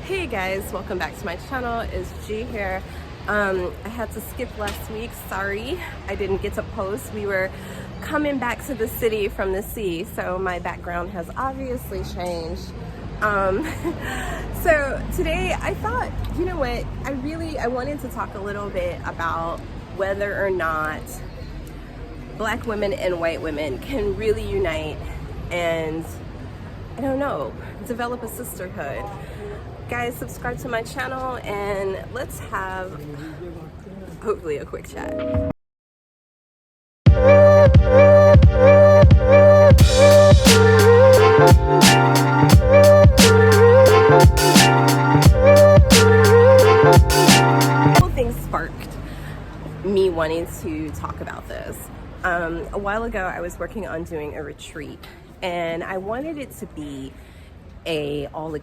Hey guys, welcome back to my channel. It's G here. I had to skip last week. Sorry, I didn't get to post. We were coming back to the city from the sea, so my background has obviously changed. So today I thought, you know what, I wanted to talk a little bit about whether or not Black women and white women can really unite and, I don't know, develop a sisterhood. Guys, subscribe to my channel and let's have hopefully a quick chat. Couple things sparked me wanting to talk about this. A while ago I was working on doing a retreat and I wanted it to be inclusive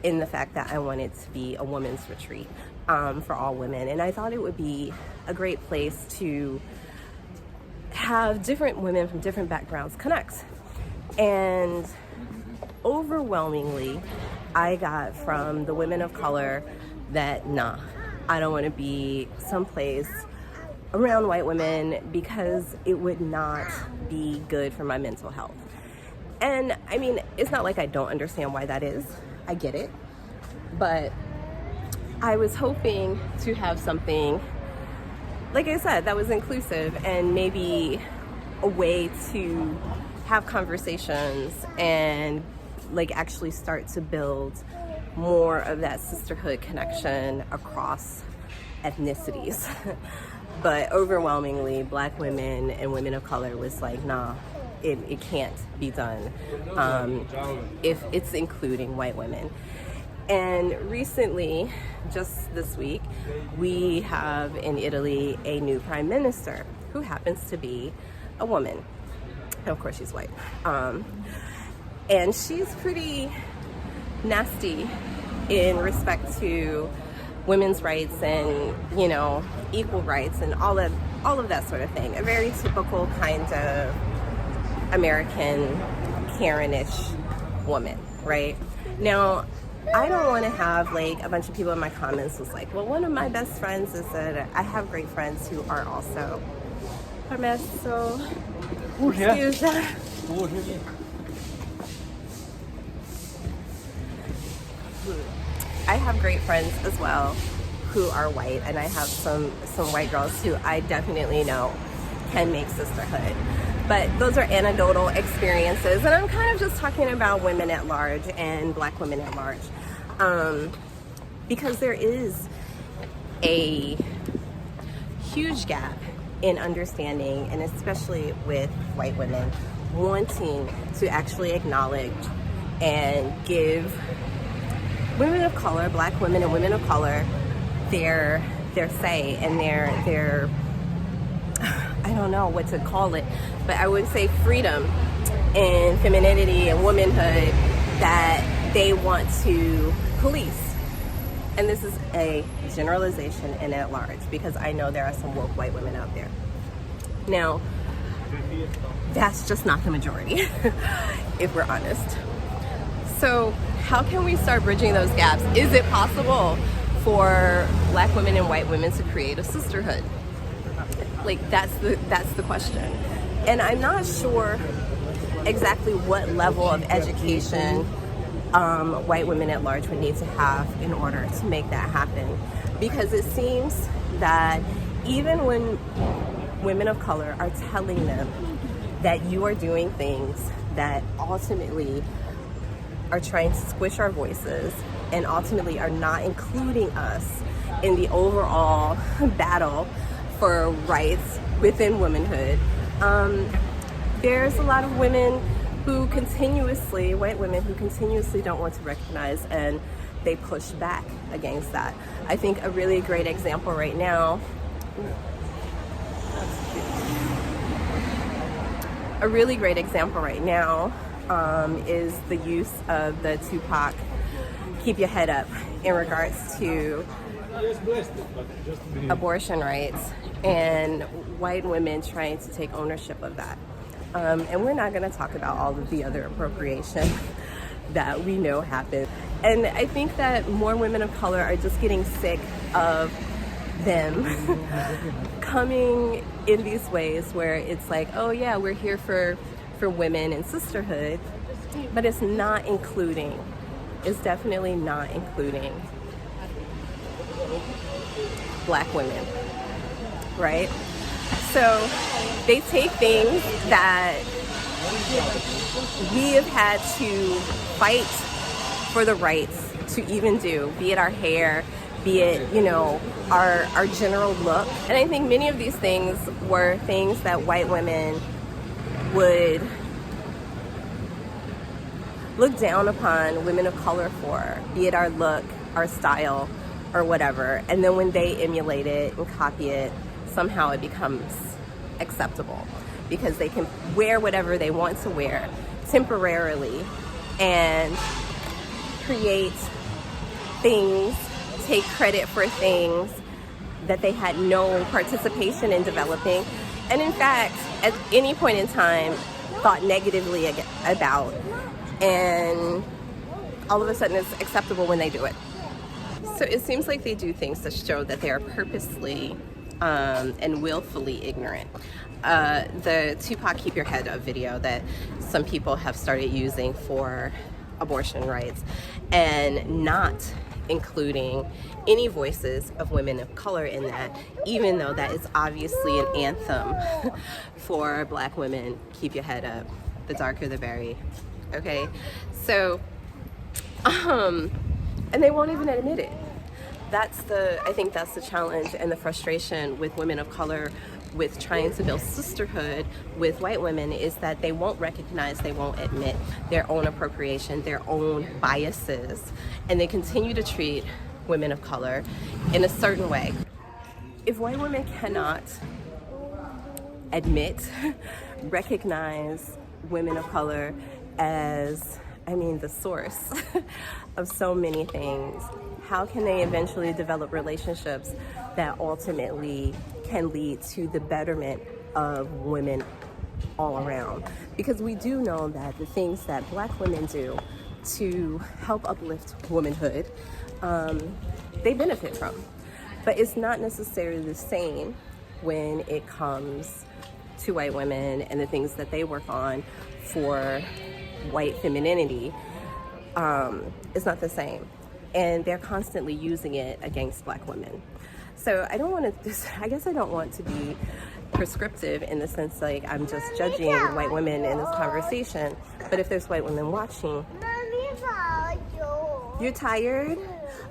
in the fact that I wanted to be a women's retreat for all women, and I thought it would be a great place to have different women from different backgrounds connect. And overwhelmingly I got from the women of color that nah, I don't want to be someplace around white women because it would not be good for my mental health. And I mean, it's not like I don't understand why that is. I get it. But I was hoping to have something, like I said, that was inclusive and maybe a way to have conversations and like actually start to build more of that sisterhood connection across ethnicities. But overwhelmingly, Black women and women of color was like, nah, it can't be done if it's including white women. And recently, just this week, we have in Italy a new prime minister who happens to be a woman. And of course, she's white. And she's pretty nasty in respect to women's rights and, you know, equal rights and all of that sort of thing. A very typical kind of American Karen-ish woman, right? Now, I don't want to have like a bunch of people in my comments was like, well, one of my best friends is that I have great friends who are also permesso. Excuse that. I have great friends as well who are white, and I have some white girls who I definitely know can make sisterhood. But those are anecdotal experiences, and I'm kind of just talking about women at large and Black women at large, because there is a huge gap in understanding, and especially with white women wanting to actually acknowledge and give women of color, Black women and women of color, their say and their I don't know what to call it, but I would say freedom and femininity and womanhood that they want to police. And this is a generalization and at large, because I know there are some woke white women out there. Now, that's just not the majority, if we're honest. So how can we start bridging those gaps? Is it possible for Black women and white women to create a sisterhood? Like, that's the question. And I'm not sure exactly what level of education white women at large would need to have in order to make that happen. Because it seems that even when women of color are telling them that you are doing things that ultimately are trying to squish our voices and ultimately are not including us in the overall battle for rights within womanhood, there's a lot of women who continuously, white women who continuously don't want to recognize, and they push back against that. I think a really great example right now, is the use of the Tupac "Keep Your Head Up" in regards to abortion rights and white women trying to take ownership of that. And we're not going to talk about all of the other appropriation that we know happens. And I think that more women of color are just getting sick of them coming in these ways where it's like, oh yeah, we're here for women and sisterhood, but it's not including, it's definitely not including Black women, right? So they take things that we have had to fight for the rights to even do, be it our hair, be it, you know, our general look. And I think many of these things were things that white women would look down upon women of color for, be it our look, our style, or whatever. And then when they emulate it and copy it, somehow it becomes acceptable because they can wear whatever they want to wear temporarily and create things, take credit for things that they had no participation in developing, and in fact, at any point in time, thought negatively about, and all of a sudden it's acceptable when they do it. So it seems like they do things to show that they are purposely and willfully ignorant. The Tupac Keep Your Head Up video that some people have started using for abortion rights, and not including any voices of women of color in that, even though that is obviously an anthem for Black women. Keep your head up, the darker the berry. Okay, so and they won't even admit it. I think that's the challenge and the frustration with women of color with trying to build sisterhood with white women, is that they won't recognize, they won't admit their own appropriation, their own biases, and they continue to treat women of color in a certain way. If white women cannot admit, recognize women of color as, the source of so many things, how can they eventually develop relationships that ultimately can lead to the betterment of women all around? Because we do know that the things that Black women do to help uplift womanhood, they benefit from. But it's not necessarily the same when it comes to white women and the things that they work on for white femininity. It's not the same. And they're constantly using it against Black women. So I don't want to be prescriptive in the sense like I'm just judging white women in this conversation. But if there's white women watching, you're tired?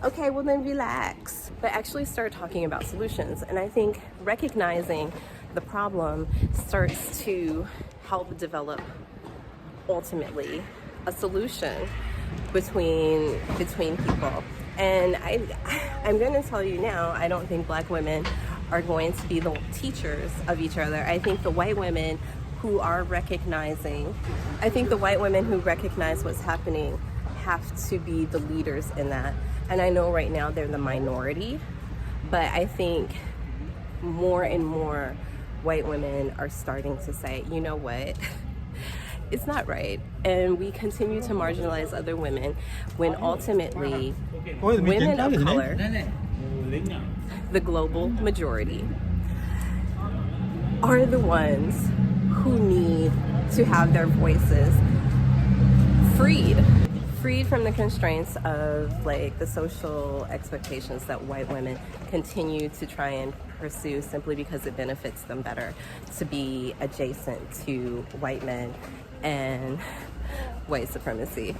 Okay, well then relax. But actually start talking about solutions. And I think recognizing the problem starts to help develop ultimately a solution between people. And I'm going to tell you now, I don't think Black women are going to be the teachers of each other. I think the white women who recognize what's happening have to be the leaders in that. And I know right now they're the minority, but I think more and more white women are starting to say, you know what? It's not right. And we continue to marginalize other women when ultimately women of color, the global majority, are the ones who need to have their voices freed from the constraints of like the social expectations that white women continue to try and pursue simply because it benefits them better to be adjacent to white men and white supremacy.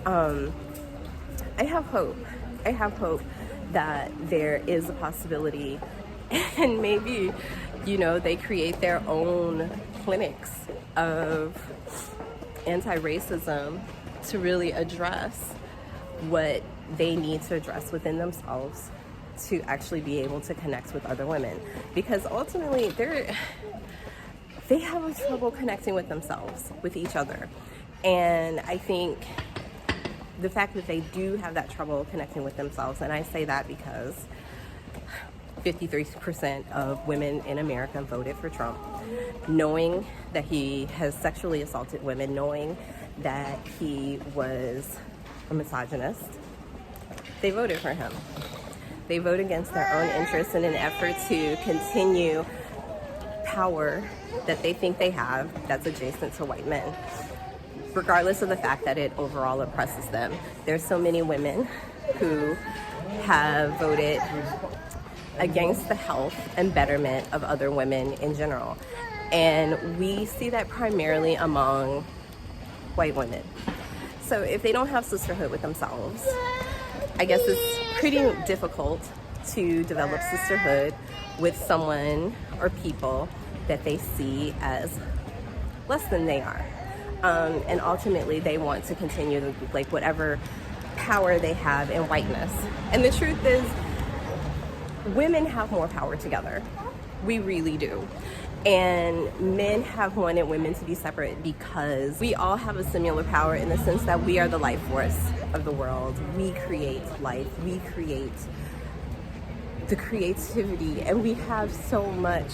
I have hope that there is a possibility, and maybe, they create their own clinics of anti-racism to really address what they need to address within themselves to actually be able to connect with other women. Because ultimately, they have a trouble connecting with themselves, with each other. And I think the fact that they do have that trouble connecting with themselves, and I say that because 53% of women in America voted for Trump, knowing that he has sexually assaulted women, knowing that he was a misogynist. They voted for him. They vote against their own interests in an effort to continue power that they think they have that's adjacent to white men, regardless of the fact that it overall oppresses them. There's so many women who have voted against the health and betterment of other women in general. And we see that primarily among white women. So if they don't have sisterhood with themselves, I guess it's pretty difficult to develop sisterhood with someone or people that they see as less than they are. And ultimately they want to continue whatever power they have in whiteness. And the truth is, women have more power together. We really do. And men have wanted women to be separate because we all have a similar power in the sense that we are the life force of the world. We create life. We create the creativity. And we have so much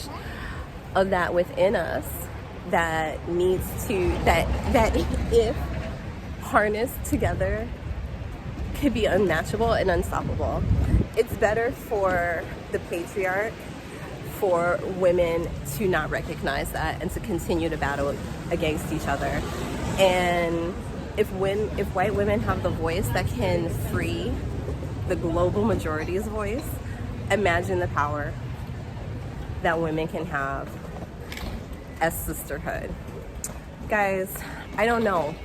of that within us that needs to, that if harnessed together, could be unmatchable and unstoppable. It's better for the patriarch, for women to not recognize that and to continue to battle against each other. And if white women have the voice that can free the global majority's voice, imagine the power that women can have as sisterhood. Guys, I don't know.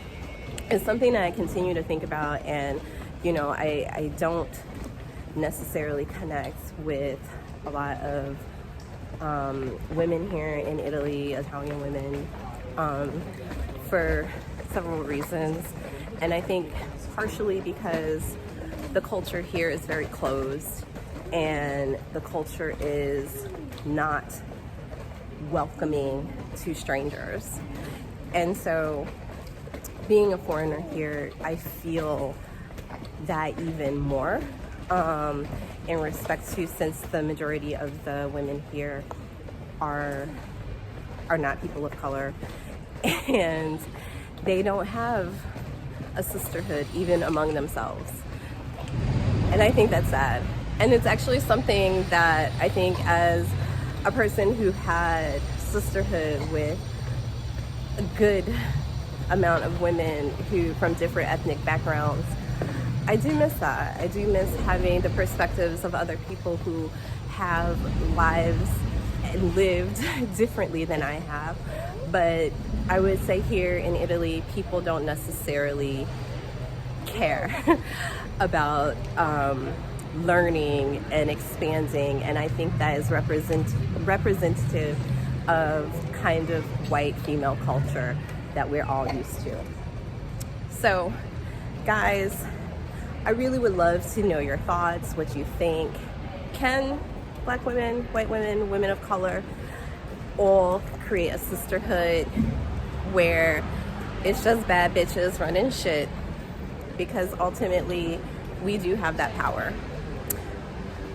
It's something that I continue to think about, and I don't necessarily connect with a lot of women here in Italy, Italian women, for several reasons. And I think partially because the culture here is very closed and the culture is not welcoming to strangers. And so being a foreigner here, I feel that even more in respect to, since the majority of the women here are not people of color, and they don't have a sisterhood even among themselves. And I think that's sad. And it's actually something that I think, as a person who had sisterhood with a good amount of women who from different ethnic backgrounds, I do miss that. I do miss having the perspectives of other people who have lives and lived differently than I have. But I would say here in Italy, people don't necessarily care about learning and expanding. And I think that is representative of kind of white female culture that we're all used to. So, guys, I really would love to know your thoughts, what you think. Can Black women, white women, women of color all create a sisterhood where it's just bad bitches running shit? Because ultimately, we do have that power.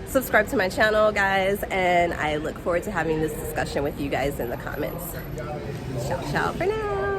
Subscribe to my channel, guys, and I look forward to having this discussion with you guys in the comments. Ciao, ciao for now.